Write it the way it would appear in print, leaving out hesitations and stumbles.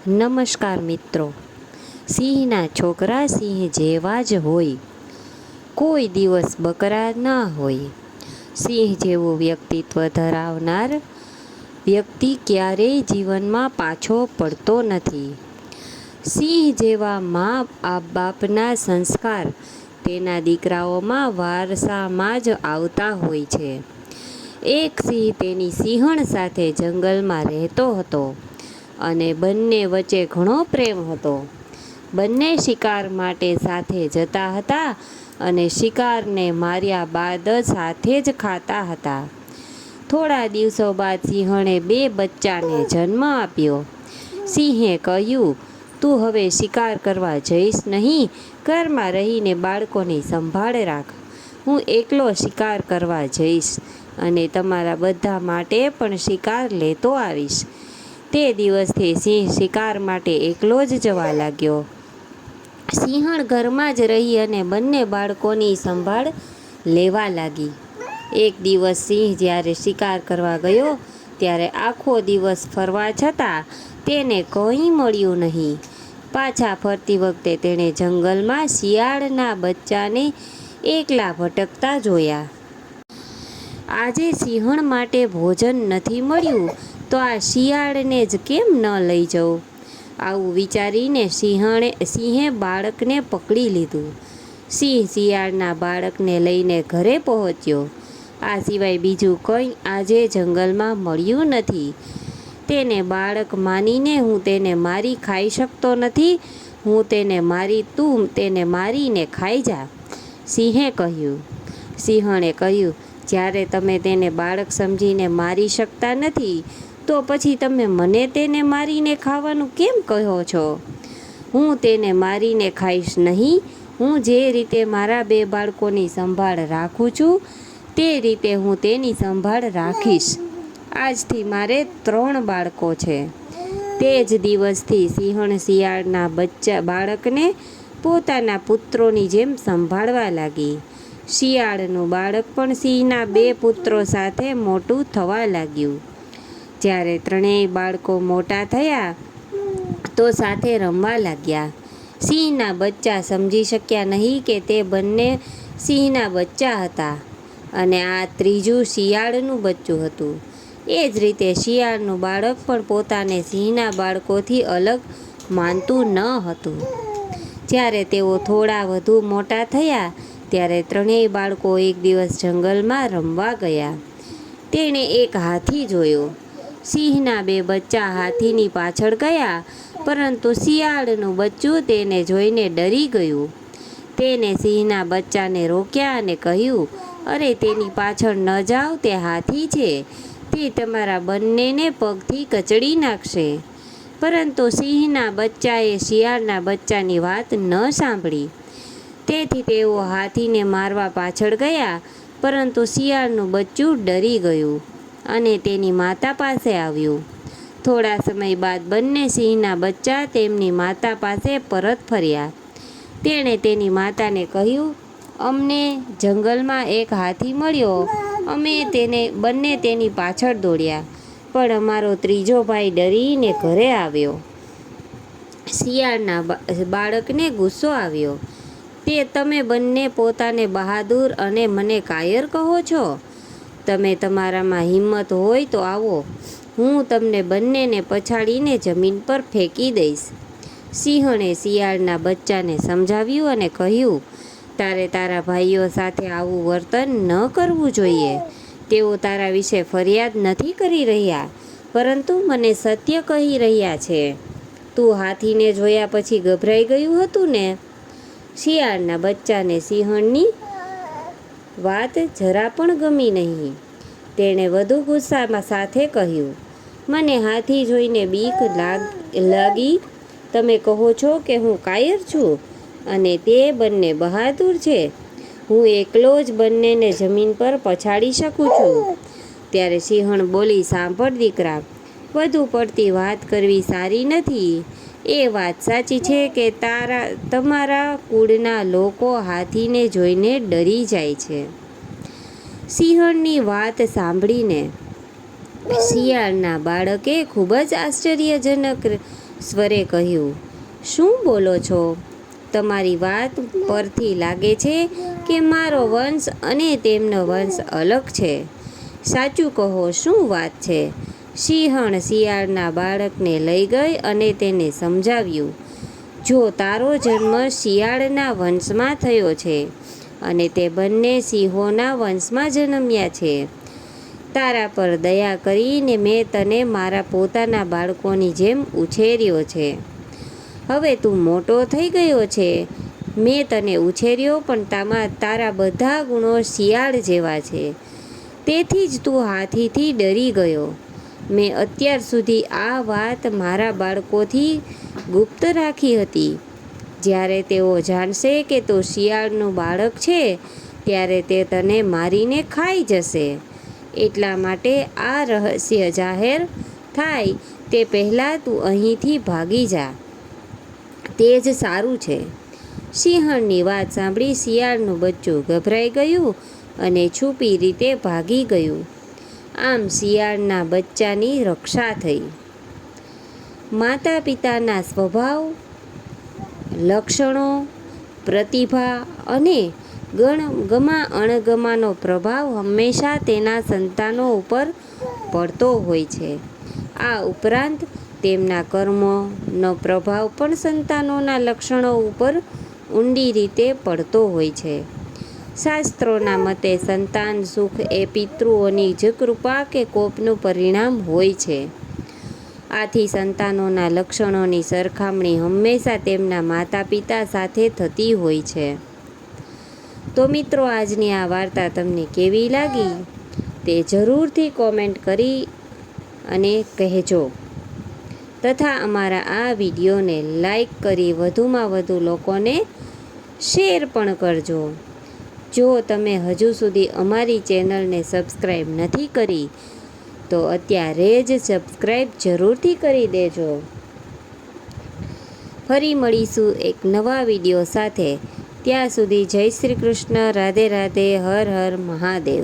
નમસ્કાર મિત્રો. સિંહના છોકરા સિંહ જેવા જ હોય, કોઈ દિવસ બકરા ના હોય. સિંહ જેવું વ્યક્તિત્વ ધરાવનાર વ્યક્તિ ક્યારેય જીવનમાં પાછો પડતો નથી. સિંહ જેવા મા બાપના સંસ્કાર તેના દીકરાઓમાં વારસામાં જ આવતા હોય છે. એક સિંહ તેની સિંહણ સાથે જંગલમાં રહેતો હતો અને બંને વચ્ચે ઘણો પ્રેમ હતો. બંને શિકાર માટે સાથે જતા હતા અને શિકારને માર્યા બાદ સાથે જ ખાતા હતા. થોડા દિવસો બાદ સિંહણે 2 બચ્ચાને જન્મ આપ્યો. સિંહે કહ્યું, તું હવે શિકાર કરવા જઈશ નહીં, ઘરમાં રહીને બાળકોની સંભાળ રાખ. હું એકલો શિકાર કરવા જઈશ અને તમારા બધા માટે પણ શિકાર લેતો આવીશ. તે દિવસથી સિંહ શિકાર માટે એકલો જ જવા લાગ્યો. સિંહણ ઘરમાં જ રહી અને બંને બાળકોની સંભાળ લેવા લાગી. એક દિવસ સિંહ જ્યારે શિકાર કરવા ગયો ત્યારે આખો દિવસ ફરવા છતાં તેને કંઈ મળ્યું નહીં. પાછા ફરતી વખતે તેણે જંગલમાં શિયાળના બચ્ચાને એકલા ભટકતા જોયા. આજે સિંહણ માટે ભોજન નથી મળ્યું તો આ શિયાળને જ કેમ ન લઈ જવું? આવું વિચારીને સિંહે બાળકને પકડી લીધું. સિંહ શિયાળના બાળકને લઈને ઘરે પહોંચ્યો. આ સિવાય બીજું કંઈ આજે જંગલમાં મળ્યું નથી. તેને બાળક માનીને હું તેને મારી ખાઈ શકતો નથી. તું તેને મારીને ખાઈ જા, સિંહે કહ્યું. સિંહણે કહ્યું, જ્યારે તમે તેને બાળક સમજીને મારી શકતા નથી તો પછી તમે મને તેને મારીને ખાવાનું કેમ કહો છો? હું તેને મારીને ખાઈશ નહીં. હું જે રીતે મારા 2 બાળકોની સંભાળ રાખું છું તે રીતે હું તેની સંભાળ રાખીશ. આજથી મારે 3 બાળકો છે. તે જ દિવસથી સિંહણ શિયાળના બાળકને પોતાના પુત્રોની જેમ સંભાળવા લાગી. શિયાળનું બાળક પણ સિંહના 2 પુત્રો સાથે મોટું થવા લાગ્યું. જ્યારે 3 બાળકો મોટા થયા તો સાથે રમવા લાગ્યા. સિંહના બચ્ચા સમજી શક્યા નહીં કે તે બંને સિંહના બચ્ચા હતા અને આ ત્રીજું શિયાળનું બચ્ચું હતું. એ જ રીતે શિયાળનું બાળક પણ પોતાને સિંહના બાળકોથી અલગ માનતું ન હતું. જ્યારે તેઓ થોડા વધુ મોટા થયા ત્યારે 3 બાળકો એક દિવસ જંગલમાં રમવા ગયા. તેણે એક હાથી જોયો. સિંહના 2 બચ્ચા હાથીની પાછળ ગયા, પરંતુ શિયાળનું બચ્ચું તેને જોઈને ડરી ગયું. તેને સિંહના બચ્ચાને રોક્યા અને કહ્યું, અરે તેની પાછળ ન જાઓ, તે હાથી છે. તે તમારા બંનેને પગથી કચડી નાખશે. પરંતુ સિંહના બચ્ચાએ શિયાળના બચ્ચાની વાત ન સાંભળી. તેથી તેઓ હાથીને મારવા પાછળ ગયા, પરંતુ શિયાળનું બચ્ચું ડરી ગયું અને તેની માતા પાસે આવ્યું. થોડા સમય બાદ બંને સિંહના બચ્ચા તેમની માતા પાસે પરત ફર્યા. તેણે તેની માતાને કહ્યું, અમને જંગલમાં એક હાથી મળ્યો. અમે બંને તેની પાછળ દોડ્યા, પણ અમારો ત્રીજો ભાઈ ડરીને ઘરે આવ્યો. શિયાળના બાળકને ગુસ્સો આવ્યો. તમે બંને પોતાને બહાદુર અને મને કાયર કહો છો? તમે તમારામાં હિંમત હોય તો આવો, હું તમને બંનેને પછાડીને જમીન પર ફેંકી દઈશ. સિંહણે શિયાળના બચ્ચાને સમજાવ્યું અને કહ્યું, તારે તારા ભાઈઓ સાથે આવું વર્તન ન કરવું જોઈએ. તેઓ તારા વિશે ફરિયાદ નથી કરી રહ્યા, પરંતુ મને સત્ય કહી રહ્યા છે. તું હાથીને જોયા પછી ગભરાઈ ગયું હતું ને? શિયાળના બચ્ચાને સિંહણની વાત જરા પણ ગમી નહીં. તેણે વધુ ગુસ્સામાં સાથે કહ્યું, મને હાથી જોઈને બીક લાગી. તમે કહો છો કે હું કાયર છું અને તે બંને બહાદુર છે. હું એકલો જ બંનેને જમીન પર પછાડી શકું છું. ત્યારે સિંહણ બોલી, સાંભળ દીકરા, વધુ પડતી વાત કરવી સારી નથી. એ વાત સાચી છે કે તમારા કુળના લોકો હાથીને જોઈને ડરી જાય છે. સિંહણની વાત સાંભળીને શિયાળના બાળકે ખૂબ જ આશ્ચર્યજનક સ્વરે કહ્યું, શું બોલો છો? તમારી વાત પરથી લાગે છે કે મારો વંશ અને તેમનો વંશ અલગ છે. સાચું કહો, શું વાત છે? સિંહણ શિયાળના બાળકને લઈ ગઈ અને તેને સમજાવ્યું, જો તારો જન્મ શિયાળના વંશમાં થયો છે અને તે બંને સિંહોના વંશમાં જન્મ્યા છે. તારા પર દયા કરીને મેં તને મારા પોતાના બાળકોની જેમ ઉછેર્યો છે. હવે તું મોટો થઈ ગયો છે. મેં તને ઉછેર્યો પણ તારા બધા ગુણો શિયાળ જેવા છે. તેથી જ તું હાથીથી ડરી ગયો. મેં અત્યાર સુધી આ વાત મારા બાળકોથી ગુપ્ત રાખી હતી. જ્યારે તેઓ જાણશે કે તું શિયાળનું બાળક છે ત્યારે તે તને મારીને ખાઈ જશે. એટલા માટે આ રહસ્ય જાહેર થાય તે પહેલાં તું અહીંથી ભાગી જા. તે જ સારું છે. સિંહણની વાત સાંભળી શિયાળનું બચ્ચું ગભરાઈ ગયું અને છુપી રીતે ભાગી ગયું. આમ શિયાળના બચ્ચાની રક્ષા થઈ. માતા પિતાના સ્વભાવ, લક્ષણો, પ્રતિભા અને ગમા અણગમાનો પ્રભાવ હંમેશા તેના સંતાનો ઉપર પડતો હોય છે. આ ઉપરાંત તેમના કર્મોનો પ્રભાવ પણ સંતાનોના લક્ષણો ઉપર ઊંડી રીતે પડતો હોય છે. શાસ્ત્રોના મતે સંતાન સુખ એ પિતૃઓની જ કૃપા કે કોપનું પરિણામ હોય છે. આથી સંતાનોના લક્ષણોની સરખામણી હંમેશા તેમના માતા પિતા સાથે થતી હોય છે. તો મિત્રો, આજની આ વાર્તા તમને કેવી લાગી તે જરૂરથી કોમેન્ટ કરી અને કહેજો. તથા અમારા આ વિડીયોને લાઈક કરી વધુમાં વધુ લોકોને શેર પણ કરજો. જો તમે હજુ સુધી અમારી ચેનલને સબસ્ક્રાઈબ નથી કરી તો અત્યારે જ સબસ્ક્રાઈબ જરૂરથી કરી દેજો. ફરી મળીશું એક નવા વિડીયો સાથે. ત્યાં સુધી જય શ્રી કૃષ્ણ, રાધે રાધે, હર હર મહાદેવ.